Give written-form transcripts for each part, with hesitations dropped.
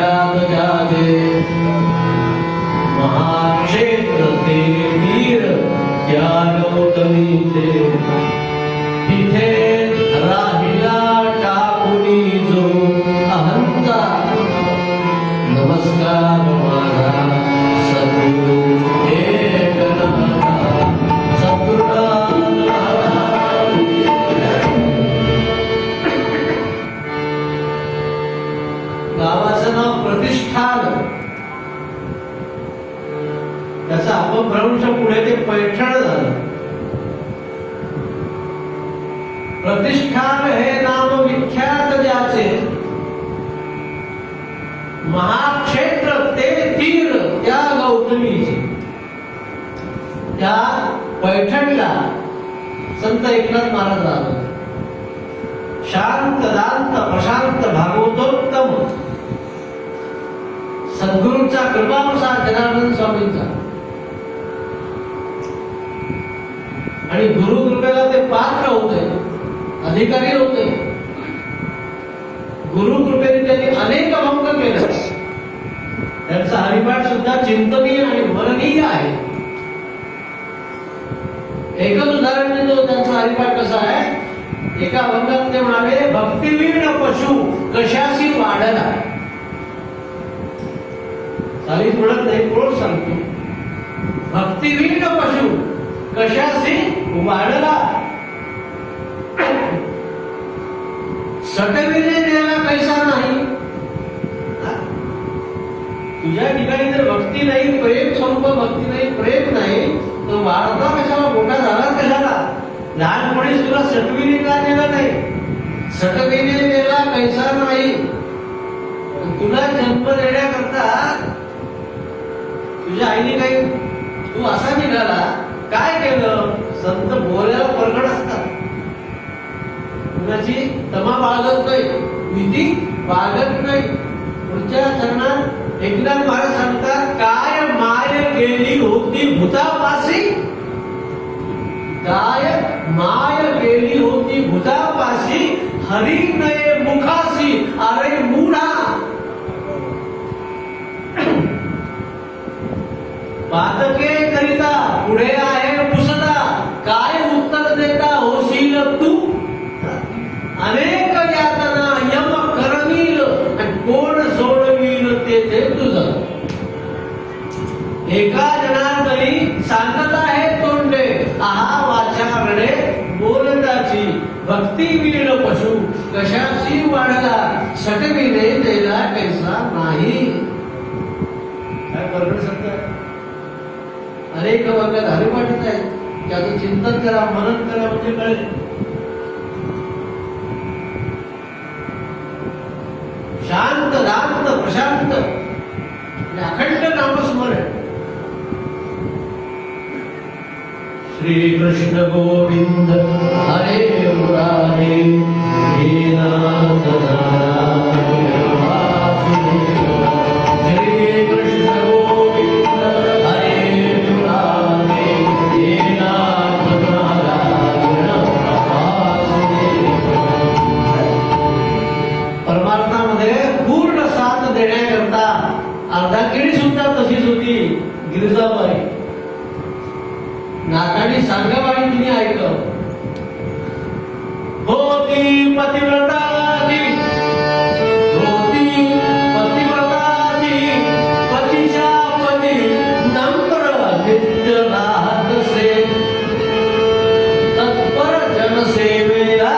विख्यात जागे महाक्षेत्र ते वीर त्या गौतमीचे तिथे राहिला टाकुनी जो अहंता नमस्कार माझा सद्गुरु एकनाथा गावाचं नाव प्रतिष्ठान, त्याचा अपभ्रंश पुढे ते पैठण झालं. प्रतिष्ठान हे नाम विख्यात ज्याचे महाक्षेत्र ते तीर त्या गौतमीचे. त्या पैठणला संत एकनाथ महाराज राहत. शांत दांत प्रशांत भागवतोत्तम सद्गुरूंचा कृपाप्रसाद जनार्दन स्वामींचा. आणि गुरु कृपेला ते पात्र होते, अधिकारी होते. गुरु कृपेने त्यांनी अनेक अभंग केले. त्यांचा हरिपाठ सुद्धा चिंतनीय आणि मननीय आहे. एकच उदाहरण देतो त्यांचा हरिपाठ कसा आहे. एका अभंगात ते म्हणाले, भक्तिवीण पशु कशाशी वाढला. चालीस म्हणत नाही, कोण सांगतो. भक्तिवीण पशु कशाशी वाढला. सटविले देला कैसा नाही. तुझ्या ठिकाणी जर भक्ती नाही, प्रेम स्वरूप भक्ती नाही, प्रेम नाही, तर वाढता कशाला, मोठा झाला कशाला. लहानपणी तुला सटविले का दिला नाही. सटविले देला कैसा नाही. तुला जन्म देण्याकरता तुझ्या आईने काही, तू असा निघाला, काय केलं. संत बोलायला प्रकट असतात. कुणाची तमा बाळगत नाही, भीती बाळगत नाही. पुढच्या चरणात एकनाथ महाराज सांगतात, काय माय गेली होती भूतापासी. काय माय गेली होती भूतापासी, हरी नये मुखासी अरे मूढा. पातके करिता पुढे आहे पुसदा, काय उत्तर देता होशील तू. अनेक यातना यम करवील, कोण सोडवील ते तुझं. एका जनार्दनी सांगत आहे तोंडे, आहा वाचारणे बोलताची. भक्ती वीण पशु कशाशी वाढला, सटविले देला कैसा नाही. काय प्रकट सत्य आहे. अनेक वर्गात हरिपाठच आहे. त्याचं चिंतन करा, मनन करा, म्हणजे कळेल. शांत दांत प्रशांत अखंड नामस्मरण. श्री कृष्ण गोविंद हरे मुरारे, हे नाथ नारायण वासुदेव. श्री कृष्ण गोविंद हरे मुरारे, हे नाथ नारायण वासुदेव. परमार्थामध्ये पूर्ण साथ देण्याकरता अर्धा केळी सुद्धा तशीच होती. गिरिजाबाई नाताडी सांगाबाई तिने ऐकलं. होती पतिव्रताची, होती पतिव्रताची, पतीच्या पती नम्र नित्य राहतसे, तत्पर जनसेवेला.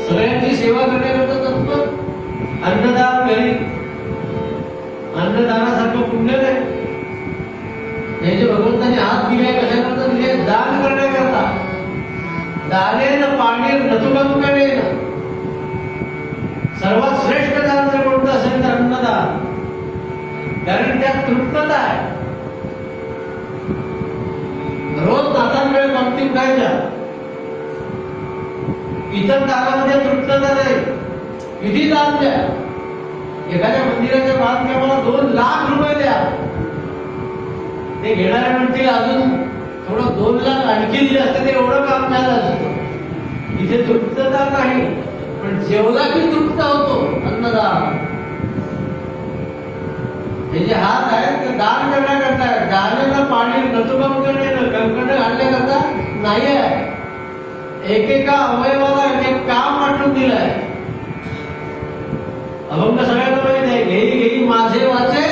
सगळ्यांची सेवा करण्याकरता तत्पर. अन्नदान घरी, अन्नदानासारखं पुण्य नाही. हे जे भगवंताने हात दिले कशाकरता दिले, दान करण्याकरता. दानेन पाणी नतुकंकणेन. सर्वात श्रेष्ठ दान जर कोणतं असेल तर अन्नदान. कारण त्यात तृप्तता आहे. रोज नातांवेळे पंक्ती उठायच्या. इतर दानामध्ये तृप्तता नाही. किती दान द्या. एखाद्या मंदिराच्या बांधकामाला 2 लाख रुपये द्या. ते घेणारे म्हणतील अजून थोडं 2 लाख आणखी दिले असते ते एवढं काम झालं असतं. इथे तृप्तता नाही. पण जेवला की तृप्त होतो अन्नदान. हे जे हात आहेत ते दान करण्याकरता आहेत. दानेला पाणी नतुभम करणे कंकण घालण्याकरता नाही आहे. एकेका अवयवाला एक काम वाटून दिलंय. अभंग सगळ्यांना माहित आहे. घेई घेई माझे वाचे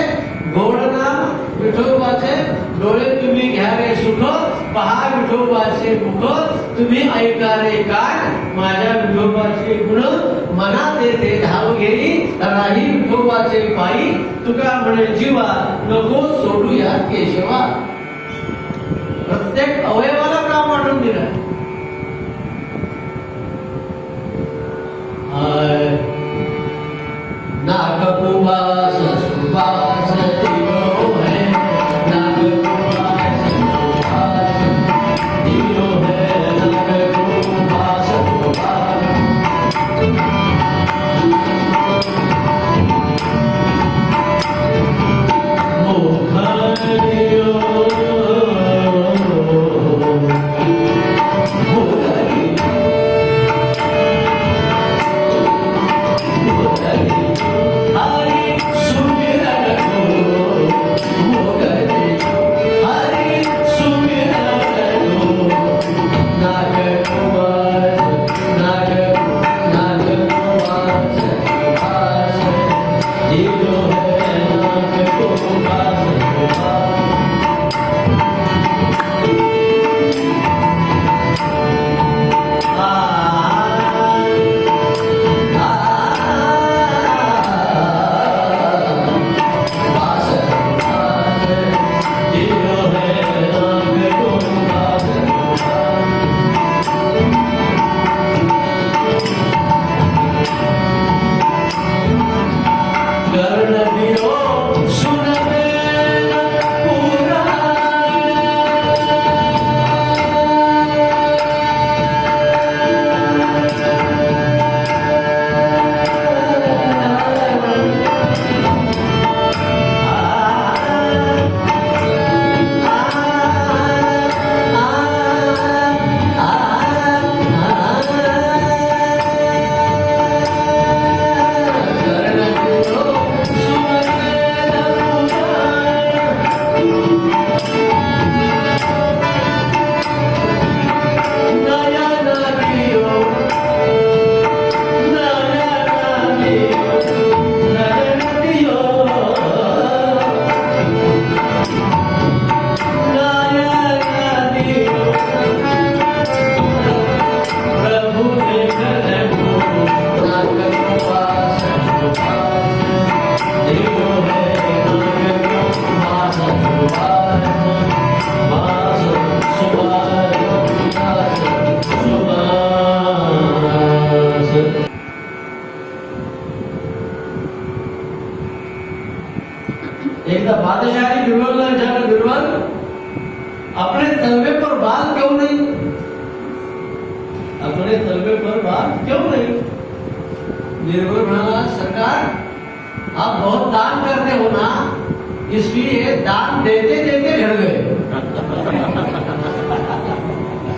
गोड नाम विठोबाचे डोळे तुम्ही घ्या रे सुख पहा विठोबाचे मुख तुम्ही ऐका रे काय माझ्या विठोबाचे गुण मनात येते धाव घेई राही विठोबाचे पायी तुका म्हणे जीवा नको सोडू या केशवा. प्रत्येक अवयवाला काम वाटून दिलं. नागपुवास सुवास दियो है नागपुवास सुवास दियो है नागपुवास सुवास मुख दियो एकदा बादशाह बिरबल ने जाकर बिरबल अपने तलवे पर बाल क्यों नहीं, अपने तलवे पर बाल क्यों नहीं? बिरबल बोला सरकार आप बहुत दान करते हो ना, इसलिए दान देते देते झड़ गए।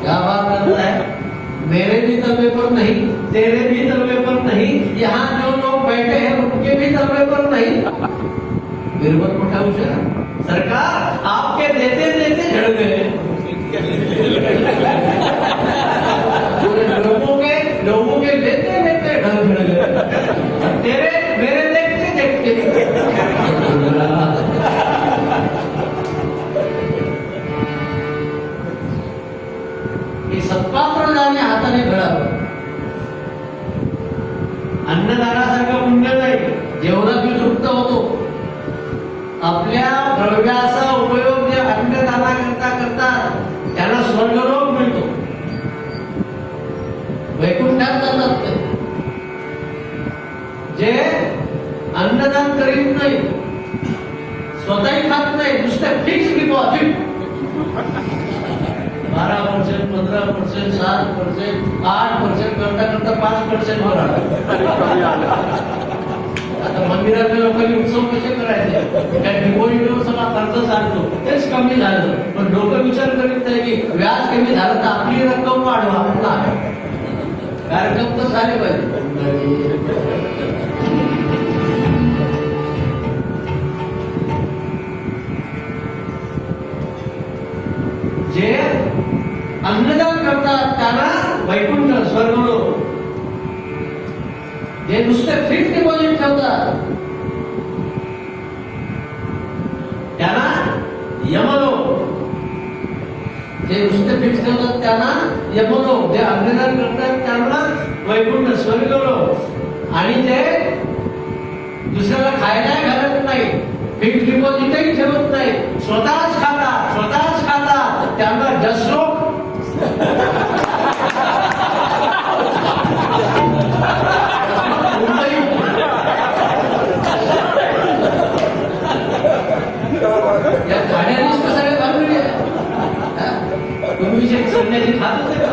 क्या बात करता है? मेरे भी तलवे पर नहीं, तेरे भी तलवे पर नहीं, यहाँ जो लोग बैठे हैं उनके भी तलवे पर नहीं। बिरबल उठा उछला, सरकार आपके देते देते झड़ गए। लोगों के लेते लेते ढल झड़ गए, तेरे मेरे देखते देखते। सत्पात्र जाणे हाताने घडावं। अन्नदानासारखं पुण्य नाही, जेवढा मी तृप्त होतो। आपल्या द्रव्याचा उपयोग जे अन्नदाना करता करतात त्यांना स्वर्गलोक मिळतो, वैकुंठात जातात ते। जे अन्नदान करीत नाही, स्वतःही खात नाही, नुसतं फिक्स डिपॉझिट 12%, 15%, 7%, 8% करता करता 5% वर आला। आता मंदिरातल्या लोकांनी उत्सव कसे करायचे? त्या डिपॉझिटवर सगळा खर्च चालतो, तेच कमी झालं, पण लोक विचार करीत नाही की व्याज कमी झालं तर आपली रक्कम वाढवा। कार्यक्रम तर झाले पाहिजे. जे अन्नदान करतात त्यांना वैकुंठ स्वर्गलोक, जे नुसते फिक्स डिपॉझिट ठेवतात त्यांना यमलोक, जे नुसते फिक्स ठेवतात त्यांना यमलोक, जे अन्नदान करतात त्यांना वैकुंठ स्वर्गलोक, आणि जे दुसऱ्याला खायला घालत नाही, फिक्स डिपॉझिटही ठेवत नाही, स्वतःच खाता त्यांना जसलोक. या खाण्यानेच कसं घालून तुम्ही जे संन्यासी खात होते का?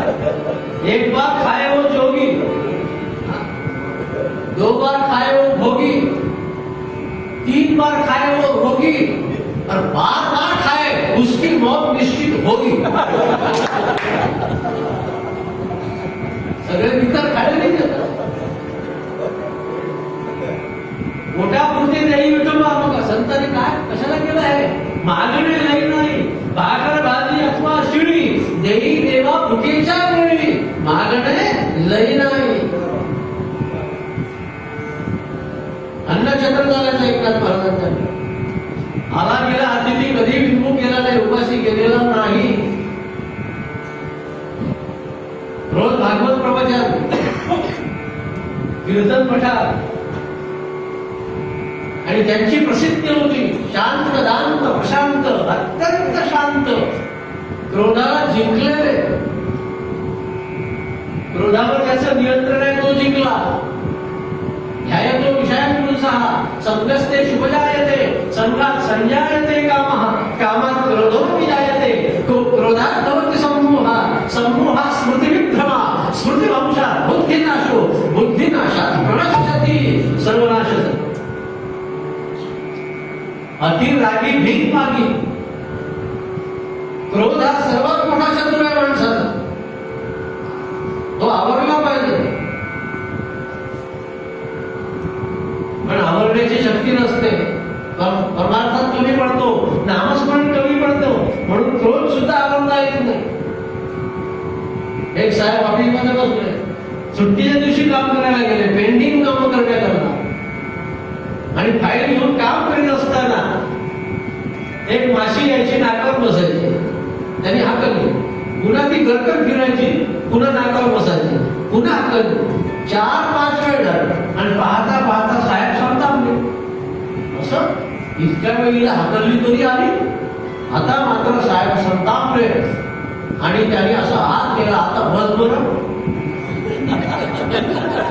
एक बार खाए वो जोगी, दो बार खाए वो भोगी, तीन बार खाए वो रोगी, और बार बार खाए उसकी मौत निश्चित होगी. सगळे विकार खायला नाही देतात. पोटापुरते देई विठोबा मग संतांनी काय कशाला केलं आहे? मागणे लई नाही, भाकर भाजी अथवा शिळी, देई देवा भुकेच्या वेळी, मागणे लई नाही. अन्नछत्र झाल्याचं एकनाथ महाराजांचा आला गेला अतिथी कधी विमुख केला नाही, उपाशी गेलेला नाही. रोज भागवत प्रवचन, कीर्तन पठार, आणि त्यांची प्रसिद्धी होती शांत दांत प्रशांत, अत्यंत शांत, क्रोधाला जिंकलेले, क्रोधावर त्याचं नियंत्रण आहे तो जिंकला. ध्यायतो विषयांपुरुषः संगस्ते शुभजायते, संघात संजायते कामः, कामात क्रोधो विजायते, क्रोधात भवति सम्मोहः, सम्मोहात् स्मृतिविभ्रमा, स्मृतिभंशात् बुद्धिनाशो, बुद्धिनाशात् प्रणश्यति सर्वनाशः. अतिरागी भीक मागी, क्रोध हा सर्वात मोठा शत्रू आहे माणसाचा, तो आवरला पाहिजे. पण आवरण्याची शक्ती नसते, परमार्थात कमी पडतो, नामस्मरण कमी पडतो, म्हणून क्रोध सुद्धा आवरला येत नाही. एक साहेब ऑफिसमध्ये बसले, सुट्टीच्या दिवशी काम करायला गेले, पेंडिंग काम करण्याकरता, आणि फाईल घेऊन काम करीत असताना एक माशी यायची, नाकावर बसायची, त्यांनी हाकलली, पुन्हा ती गरकर फिरायची, पुन्हा नाकावर बसायची, पुन्हा हाकलली, 4-5 वेळ झालं, आणि पाहता पाहता साहेब संतापले. असं इतक्या वेळीला हाकलली तरी आली, आता मात्र साहेब संतापले, आणि त्यांनी असा हात केला, आता बस बरं,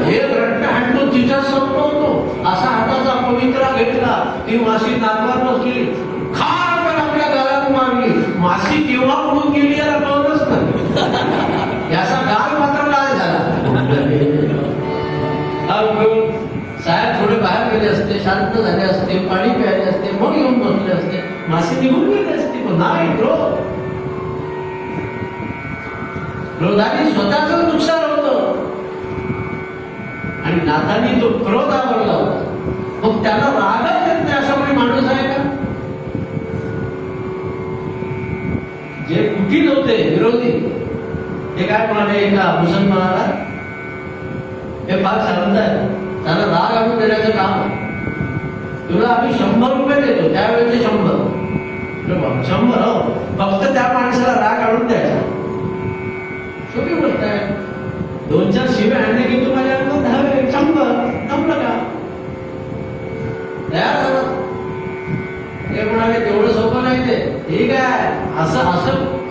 हे रट्ट हाणतो तिच्याच संपवतो, असा हाताचा पवित्रा घेतला, ती माशी नाकावर बसली, खार तर आपल्या गालात मारली, माशी केव्हा उडून गेली याला कळतच नाही, याचा गाल मात्र लाल झाला. साहेब थोडे बाहेर गेले असते, शांत झाले असते, पाणी प्यायले असते, मग येऊन बसले असते, माशी निघून गेली असते, पण नाही, क्रोधाने स्वतःच नुकसान होतं, आणि नाथांनी तो क्रोध आवरला होता. मग त्याला रागच येत नाही असा कोणी माणूस आहे का? जे कुटील होते विरोधी, ते काय म्हणाले एका मुसलमानाला, हे फार शांत आहे, त्याला राग आणून देण्याचं काम आहे, तुला आम्ही 100 रुपये देतो, त्यावेळेचे 100 हो, फक्त त्या माणसाला राग आणून द्यायचा. छोटी गोष्ट आहे, 2-4 शिवे आणले की तू माझ्या 10 100 संपलं का? तयार झालं. ते म्हणाले तेवढं सोपं नाही, ते ठीक आहे, असं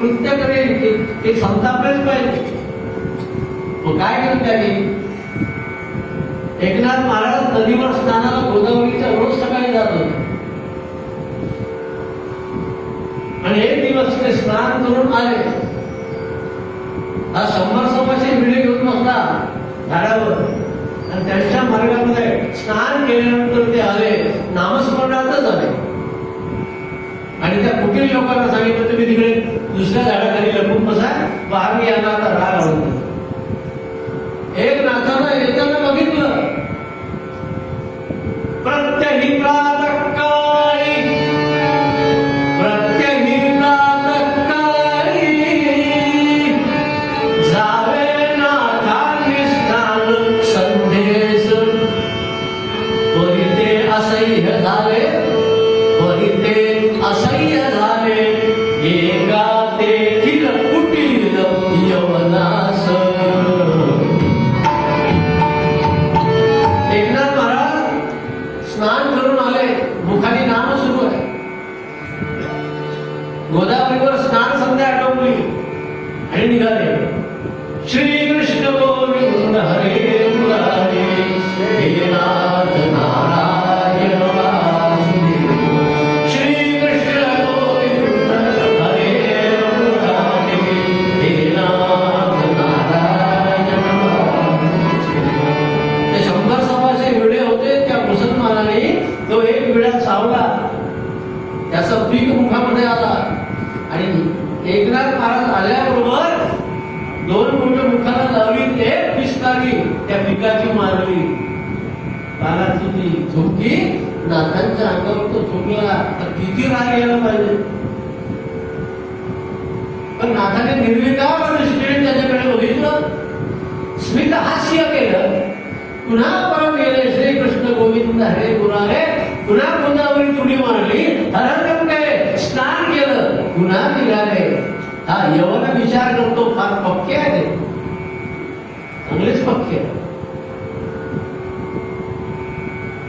कृत्य करेल की ते संतापलेच पाहिजे. मग काय केलं त्यांनी? एकनाथ महाराज नदीवर स्नानाला गोदावरीच्या रोज सकाळी जात होते, आणि एक दिवस ते स्नान करून आले, हा 100-100 विडे घेऊन बसला झाडावर, आणि त्यांच्या मार्गामध्ये स्नान केल्यानंतर ते आले, नामस्मरणातच आले, आणि त्या कुटील लोकांना सांगितलं तुम्ही तिकडे दुसऱ्या झाडाखाली लपून बसा, बाहेर यांना आता राग आणून. एक नाथानं येताना बघितलं, प्रत्यही प्रातःकाळी जावे नाथांनी स्नान संदेश, परिते असह्य झाले, परिते असह्य झाले, एका तेथील कुटील यवनास. एकनाथ महाराज स्नान करून आले, मुखाने नाम सुरू आहे. गोदावरीवर स्नान संध्या आटोपली आणि निघाले. श्री कृष्ण गोविंद हरे मुरारी, हे नाथ नारायण वासुदेव. श्री कृष्ण गोविंद हरे मुरारी, हे नाथ नारायण वासुदेव. ते 100-125 विडे होते. त्या मुसलमानाने तो एक विडा चावला, त्याचा पीक मुखामध्ये आला आणि एकनाथ महाराज आल्याबरोबर 2 बोट मुखाला लावली, एक पिचकारी त्या पिकाची मारली. कानाची ती झोपकी नाथांच्या अंगावर तो झोपला. तर किती राग यायला पाहिजे. पण नाथाने निर्विकार दृष्टीने त्याच्याकडे बघितलं, स्मित हास्य केलं. पुन्हा परत गेले. श्रीकृष्ण गोविंद हरे मुरारे. पुन्हा गोदावरी तुडी मारली, हरण काय स्नान केलं, पुन्हा निघाले. हा यवन विचार करतो, फार पक्के आहे, चांगलेच पक्के.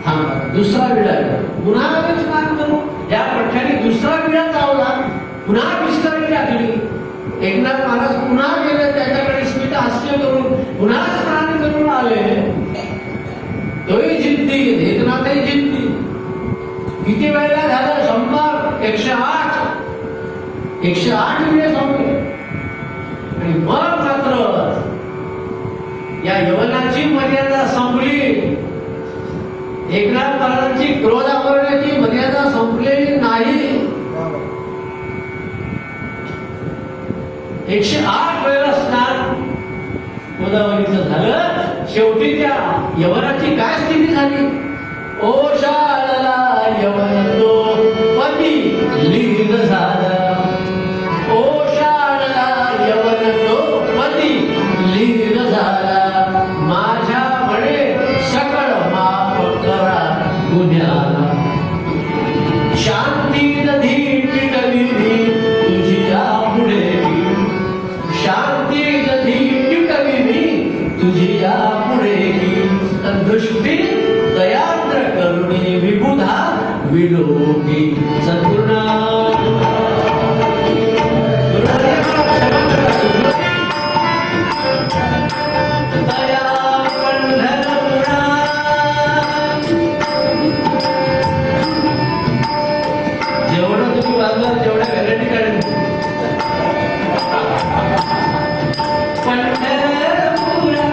थांबा, दुसरा विडा पुन्हा आम्ही स्नान करू. या पठ्याने दुसरा विडा चावला, पुन्हा पिचकारी टाकली. एकनाथ महाराज पुन्हा गेले, त्याच्याकडे स्मित हास्य करून पुन्हा स्नान करून आले. तोही जिद्दी, एकनाथही जिद्दी. किती वेळेला झालं? 100, 108 वेळे संपले. आणि मग मात्र या यवनाची मर्यादा संपली. एकनाथ महाराजांची क्रोध आवरण्याची मर्यादा संपलेली नाही. 108 वेळेला स्नान गोदावरीचं झालं. शेवटी त्या यवनाची काय स्थिती झाली? ओशाळला यवन तो पती लीन झाला. ओशाळला यवन तो पती लीन झाला. माझ्या म्हणे सकळ माफ करा गुन्ह्याला. शांती नदी टिटविली तुझी यापुढे, शांती नदी टिटविली तुझी यापुढे. दृष्टी दयाद्र करुणी विबुधा विलोकी सद्गुणा. दया पंढरपुरा. जेवढं तुम्ही वाजणार तेवढ्या व्हॅरायटी काढून. पंढरपुरा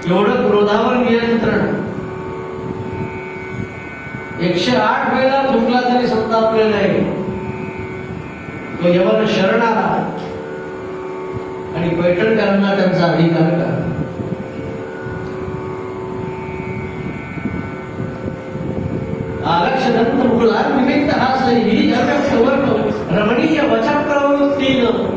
एवढं क्रोधावर नियंत्रण. 108 वेळा चुकला तरी संतापले नाही. तो यवन शरण आला आणि पैठणकरांना त्यांचा अधिकार करा. आलक्षदंत मुकुला निमित्त हासही जगत सुवर्ण रमणीय वचन प्रवृत्तीनं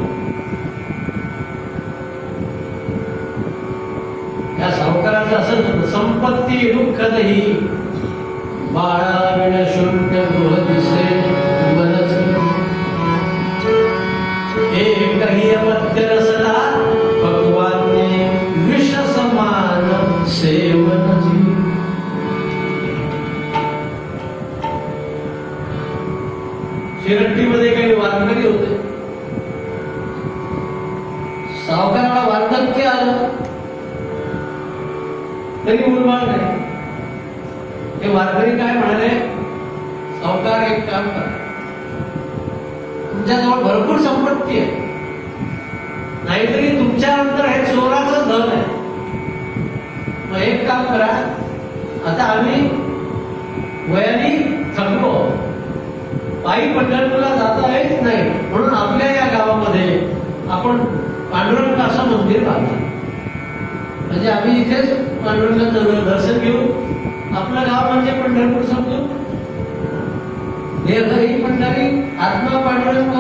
प्रकारचं असं संपत्ती दुःखदही बाळा विण शून्य गृह दिसे मनची एकही अपत्य नसला भगवाने विष समान सेवनची. शिरट्टीमध्ये काही वारकरी होते. सावकाराला वार्धक्य आलं तरी मुलबाळ नाही. हे वारकरी काय म्हणाले, सावकार एक काम करा, तुमच्याजवळ भरपूर संपत्ती आहे, नाहीतरी तुमच्यानंतर हे चोराचं धन आहे. मग एक काम करा, आता आम्ही वयाने थकलो, पायी पंढरपूरला जाता येत नाही, म्हणून आपल्या या गावामध्ये आपण पांडुरंग असं मंदिर बांधलं. म्हणजे आम्ही इथेच पांडुरंगाचं दर्शन घेऊ. आपलं गाव म्हणजे पंढरपूर समजू. देहही पंढरी, आत्मा पांडुरंग.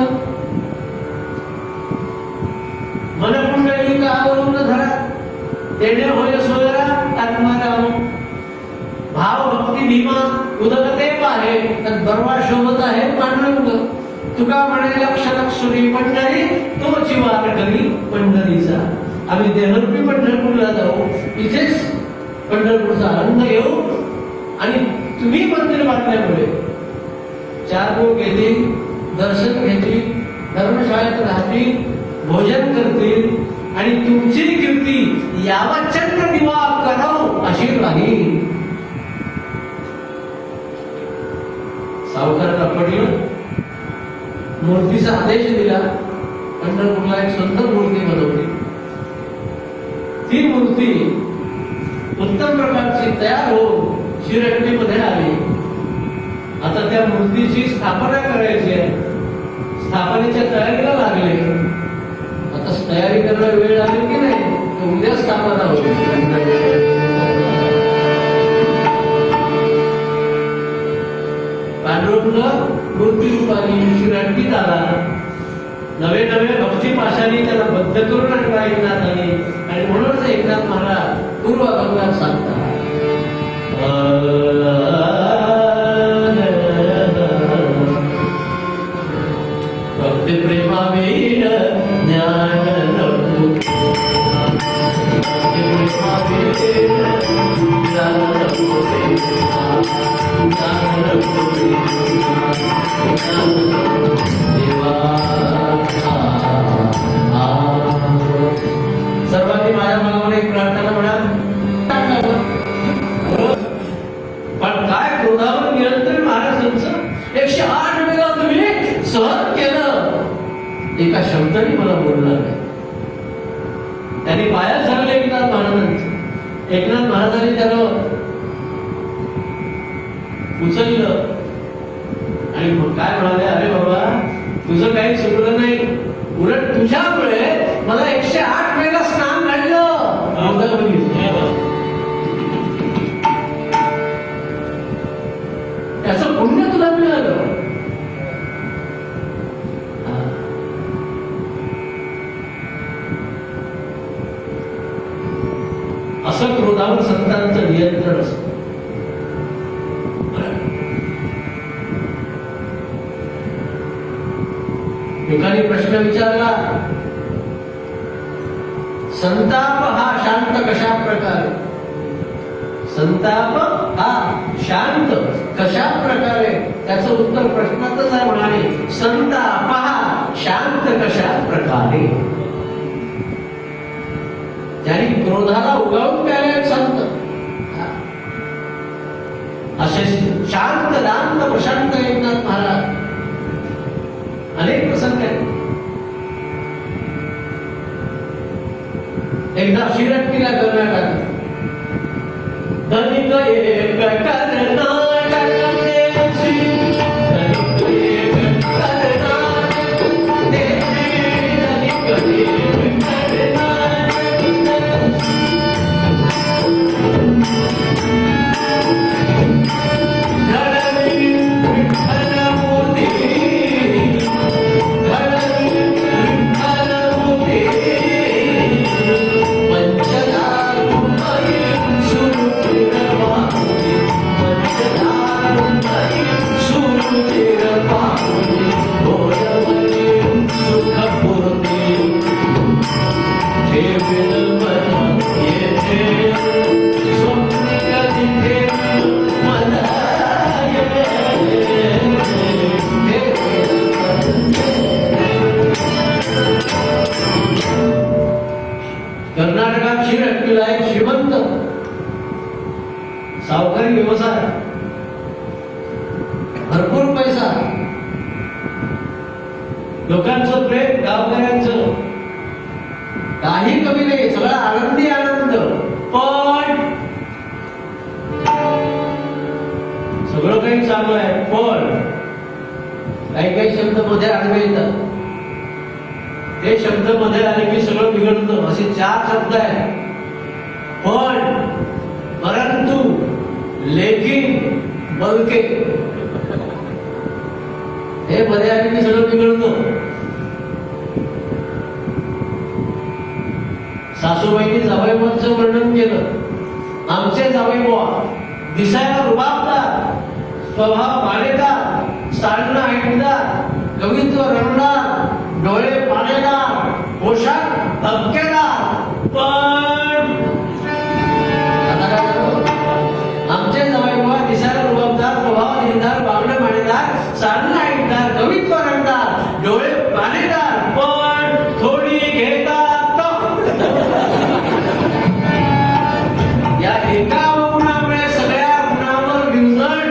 मनकुंडली आवरून धरा, तेने होय सोयरा आत्माराम. भाव भक्ती भीमा उदकते पाहे, बरवा शोभत आहे पांडुरंग. तुका म्हणे लक्ष लक्षुरी पंढरी, तोची वार करी पंढरीचा. आम्ही देहरूपी पंढरपूरला जाऊ, इथेच पंढरपूरचा आनंद घेऊ. आणि तुम्ही मंदिर बांधल्यामुळे 4 लोक येतील, दर्शन घेतील, धर्मशाळेत राहतील, भोजन करतील आणि तुमची कीर्ती यावचंद्र दिवा कराव अशी राहील. सावकाराला पडलं, मूर्तीचा आदेश दिला. पंढरपूरला एक सुंदर मूर्ती बनवली. ती मूर्ती उत्तम प्रकारची तयार होऊन शिरट्टीमध्ये आली. आता त्या मूर्तीची स्थापना करायची आहे. स्थापनेच्या तयारीला लागले. आता तयारी करायला वेळ लागेल की नाही, उद्या स्थापना होईल. पांडुरंग मूर्ती रूपाने शिरट्टीत आला. नवे नवे भक्ती पाशाने त्याला बद्ध करून आणला एकनाथाने. आणि म्हणूनच एकनाथ महाराज पूर्व अभंगात सांगतात, भक्ती प्रेमावीर ज्ञान नको, भक्ती प्रेमावीर ज्ञान नको, ज्ञान नको देवा. सर्वांनी माझ्या मनावर एक प्रार्थना म्हणा. पण काय क्रोधावर नियंत्रण महाराजांचं 108 वेळा तुम्ही सहन केलं. एका शब्दाने मला बोलणार नाही. त्यांनी पाया झालं एकनाथ महाराजांचं. एकनाथ महाराजांनी त्याला उचललं आणि काय म्हणाले, अरे बाबा तुझं काही चुकलं नाही, उलट तुझ्यामुळे मला 108 वेळा स्नान घडलं. त्याचं पुण्य तुला मिळालं. असं क्रोधावर संतांचं नियंत्रण असतं. एकाने प्रश्न विचारला, संताप हा शांत कशा प्रकारे? संताप हा शांत कशा प्रकारे? त्याचं उत्तर प्रश्नातच आहे. म्हणाले, संताप हा शांत कशा प्रकारे? ज्यांनी क्रोधाला उगावून प्याले संत, असे शांत दांत प्रशांत एकनाथ महाराज. अनेक प्रसंग आहेत. एकदा शिरट्टीला करण्यात आलं. धनिक एक कर्नाटक देशी, धनिक एक कर्नाटक देशी, धनिक एक कर्नाटक देशी. धडवी विठ्ठल मोती, धडवी विठ्ठल मोती, पंचदार कर्नाटकात श्रीरंगीला एक श्रीमंत सावकारी व्यवसाय, भरपूर पैसा, लोकांचं प्रेम, गावकऱ्यांचं काही कमी नाही, सगळा आनंदी आनंद. पण सगळं काही चालू आहे, पण काही काही शब्द मध्ये आडवे येतात. ते शब्द मध्ये आले की सगळं बिघडतं. असे 4 शब्द आहेत. पण, परंतु, लेकिन, बलके, हे मध्ये आले की सगळं बिघडतं. सासूबाईंनी जावईबाचं वर्णन केलं. आमचे जावईबुवा दिसायला रुबाबदार, स्वभाव मानेदार, चालणं ऐकदार, कवित्व रंगदार, डोळे पाणेदार, पोशाख धबकेदार. पण आता काय झालं? आमचे जावईबुवा दिसायला रुबाबदार, स्वभाव निंदार, वागणं मानेदार, चालणं ऐकदार, कवित्व रंगदार, डोळे पाणेदार, पण थोडी घेतात. या एका गुणामुळे सगळ्या गुणावर विंगण.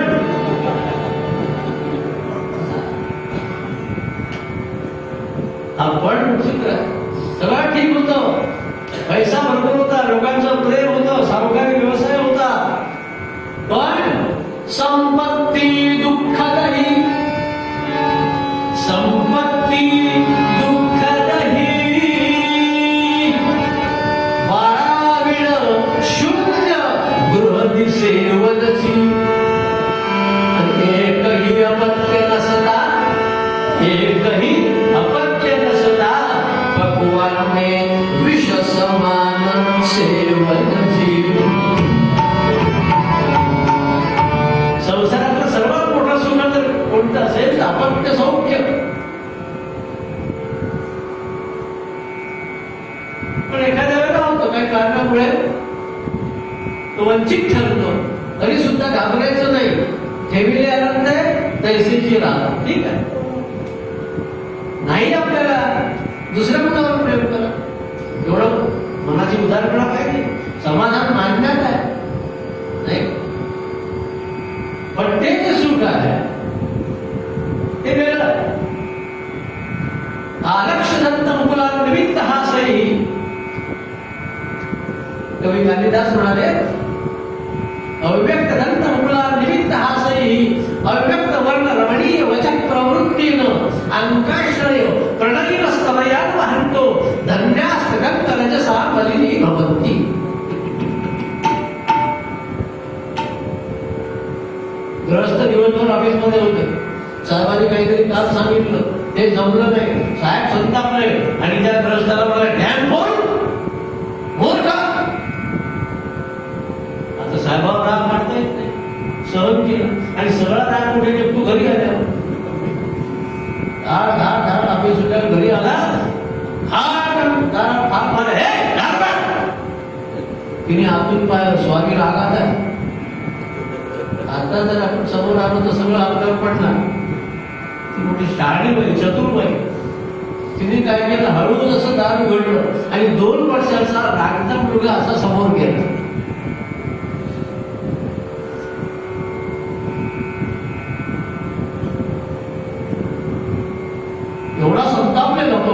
आपण सगळं ठीक होतं, पैसा भरपूर होता, लोकांचं प्रेम होतं, सावकारी व्यवसाय होता. पण संपत्ती दुःखदही, संपत्ती दुःखदही, बाळाविण शून्य गृह सेवनची. एकही अपत्य नसता, एकही अपत्य नसता, पक्वाने विष समान सेवनची. संसारातलं सर्वात मोठं सुख जर कोणतं असेल तर अपत्य सौख्य. पण एखाद्या वेळेला होतं काही कारणामुळे तो वंचित ठरतो, तरी सुद्धा घाबरायचं नाही. ठेविले आनंद आहे तैसेची राह. ठीक आहे, नाही आपल्याला दुसऱ्या मुलावर प्रेम करा, एवढं मनाची उदारपणा पाहिजे. समाधान मानण्यात आहे नाही, पण ते जे सुख आहे ते वेगळं. आलक्ष दंत मुकुला निमित्त हा सही, कवी कालिदास म्हणाले, अव्यक्त दंत मुकुला निमित्त हा सही, अव्यक्त वर्ण रमणीय वचन प्रवृत्तीनं अंकाश्रय प्रणयीन स्तनयान वाहंतो, धन्यास्तगत रजसा मलिनी भवन्ति. गृहस्थ दिवसभर ऑफिसमध्ये होते, साहेबांनी काहीतरी काम सांगितलं, ते जमलं नाही, साहेब संतापले आणि त्या गृहस्थाला मला डॅम बोल का. आता साहेबावर राग काढता येत नाही, सहन केलं आणि सगळा राग कुठे निघतो घरी आल्यावर. धाड धाड धाड ऑफिस सुद्धा घरी आला, तिने आतून पाहिलं स्वामी रागात आहे. आता जर आपण समोर आलो तर सगळं आपल्यावर पडणार. ती मोठी शाळी बाई, चतुर बाई, तिने काय केलं, हळूच असं दार उघडलं आणि 2 वर्षाचा रागता मुलगा असा समोर गेला. एवढा संतापले लोक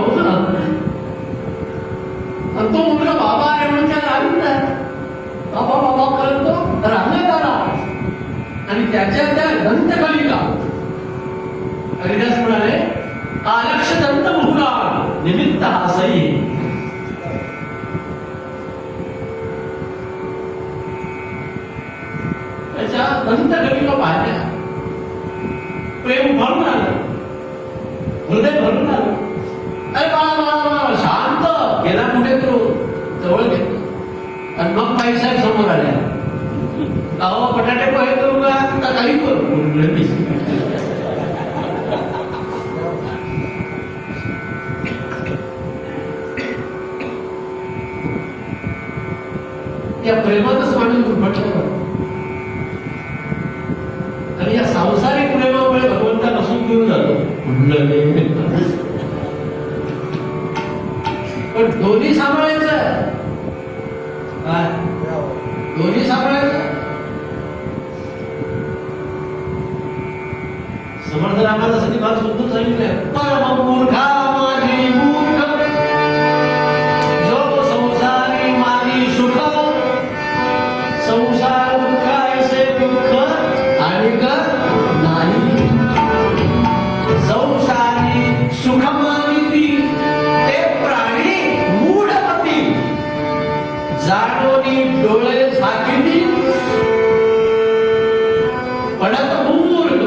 आणि तो मुलगा बाबा आहे म्हणून त्याला आनंद आहे. बाबा बाबा करतो रांगत आला आणि त्याच्या त्या दंतकलिका कालिदास म्हणाले, आलक्ष दंत मुकुला निमित्त हा सही. त्याच्या दंतकलिका पाहिल्या, प्रेम भरून आलं, हृदय भरून आलं. अरे बाळा बाळा बाळा शांत गेला कुठे तो जवळ घेतलं आणि मग बाईसाहेब समोर आल्या. अहो बटाटे पोहे करू का काही करू. या प्रेमातच माणूस दुर्घटना आणि या सांसारिक प्रेमामुळे भगवंताला सुख घेऊन जातो. पण दोन्ही सांभाळायचं. सांगितलंय परम मूर्खा माझी मूर्ख जो संसारी माझी सुख संसार दुःख ऐसे दुःख आणि नाही संसारी सुख मानिती ते प्राणी मूढमती जाणोनी डोळे झाकिली पडत मूर्ख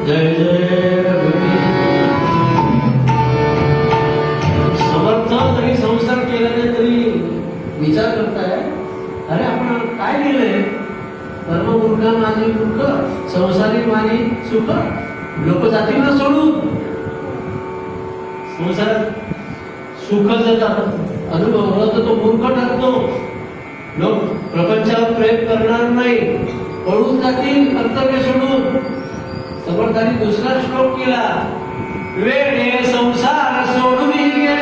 जय जय रघुवीर. समर्थ जरी संसार केला नाही तरी विचार करताय अरे आपण काय लिहिलंय परममूर्खा माझी मूर्ख संसारी माझी सुख लोक जातील ना सोडून संसारात सुख जर अनुभवला तर तो मूर्ख ठरतो. लोक प्रपंचावर प्रेम करणार नाही पळून जातील कर्तव्य सोडून. समर्थांनी दुसरा श्लोक केला वेडे संसार सोडून गेले.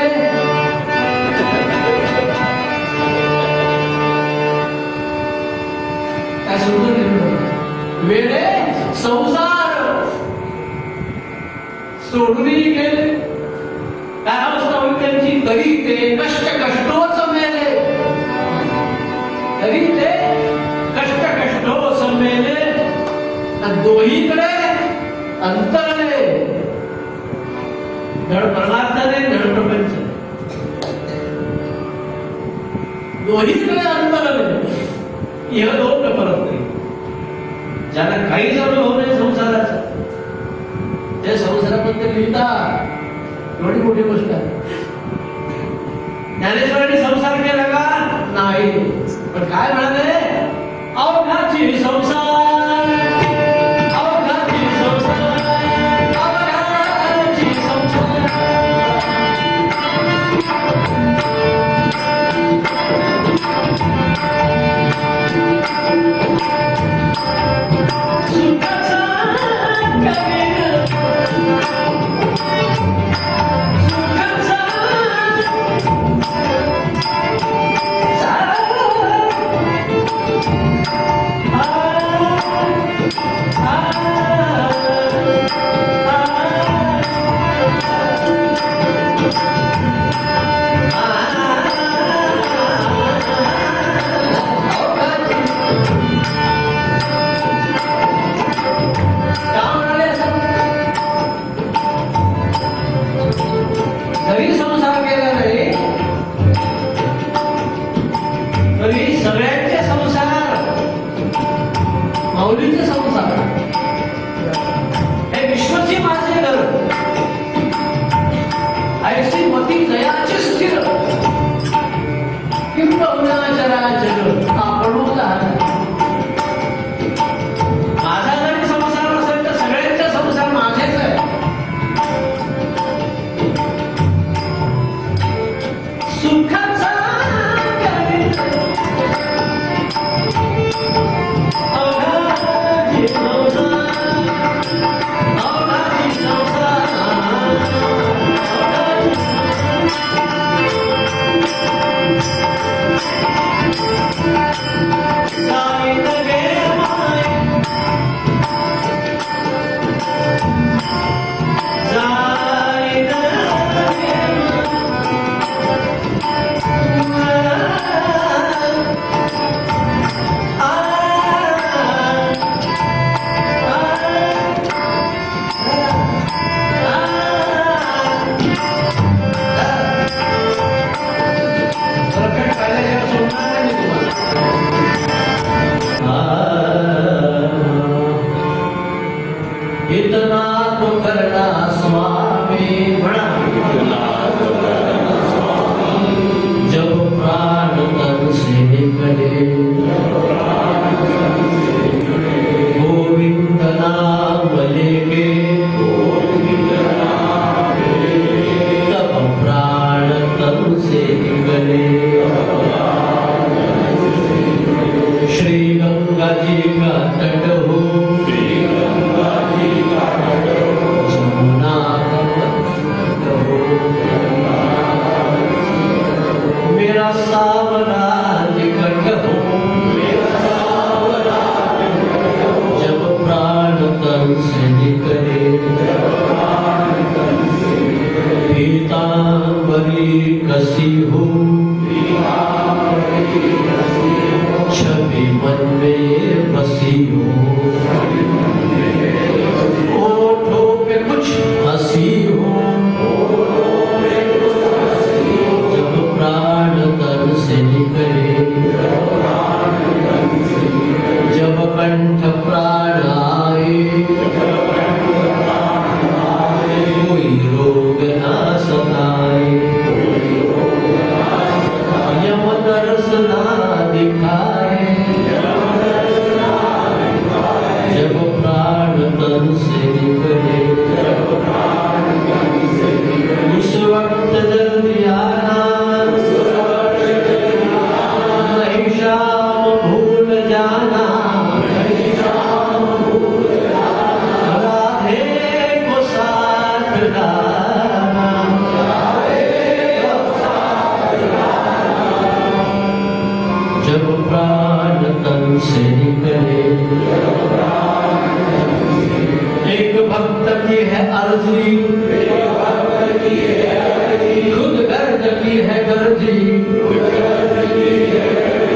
काय सुंदर वेडे संसार सोडून गेले. काय अवस्था होईल त्यांची तरी ते कष्टोच मेले तरी ते कष्टोच मेले. दोहीकडे अंतरले धड परमार्थाने धड प्रपंच दोहीकडे अंतरले इह लोक परत नाही. ज्यांना काहीच अनुभव नाही संसाराचा ते संसाराबद्दल लिहितात एवढी मोठी गोष्ट आहे. ज्ञानेश्वरांनी संसार केला का नाही पण काय म्हणाले अवघाची संसार अवघाची संसार अवघाची संसार. सुखाचा कबीर जरी संसार केला नाही तरी सगळ्यांचे संसार माऊलीचे संसार हे विश्वची माझे घर ऐसी मती जयाची स्थिर किंबहुना चराचर आपणूच आहात. माझा जरी संसार असेल तर सगळ्यांचे संसार माझेच आहे. सुखाचा अवघाची संसार अवघाची संसार जाईत गे माय जाईत इतना तो करना स्वामी जब प्राण तन से निकले गोविंद नाम लेके तब प्राण तन से निकले. श्री गंगा जी का तट हो जमुना का तट हो मेरा सावरा निकट हो जब प्राण तन से निकले परी कसी हो, छवि मन में बसी हो, होठों पे कुछ हंसी हो, जब प्राण तन से निकले, जब कंठ प्राण आए, कोई रोग ना सताए, यम दर्श ना दिखाए, जब प्राण तन से निकले, उस वक्त जल्दी आना, नहीं शाम भूल जाना, राधे को साथ लाना, जब प्राण तन से निकले। एक भक्त की है अर्जी, खुद गर्ज की है गर्जी,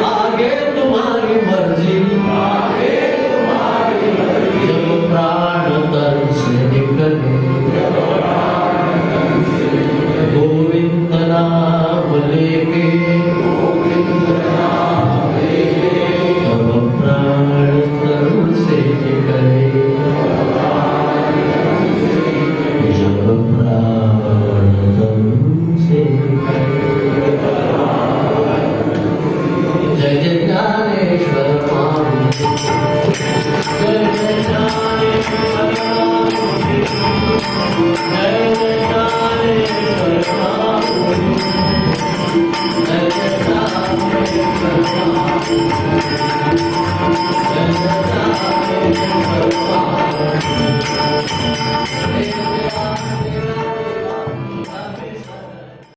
आगे तुम्हारी मर्जी, जब प्राण तन से निकले, गोविंद नाम लेके, तब प्राण तन से निकले, जब प्राण तन से निकले। जय जय ज्ञानेश्वर स्वामी, जय जय ज्ञानेश्वर स्वामी, जय जय ज्ञानेश्वर स्वामी, जय जय ज्ञानेश्वर स्वामी, जय जय ज्ञानेश्वर स्वामी, जय जय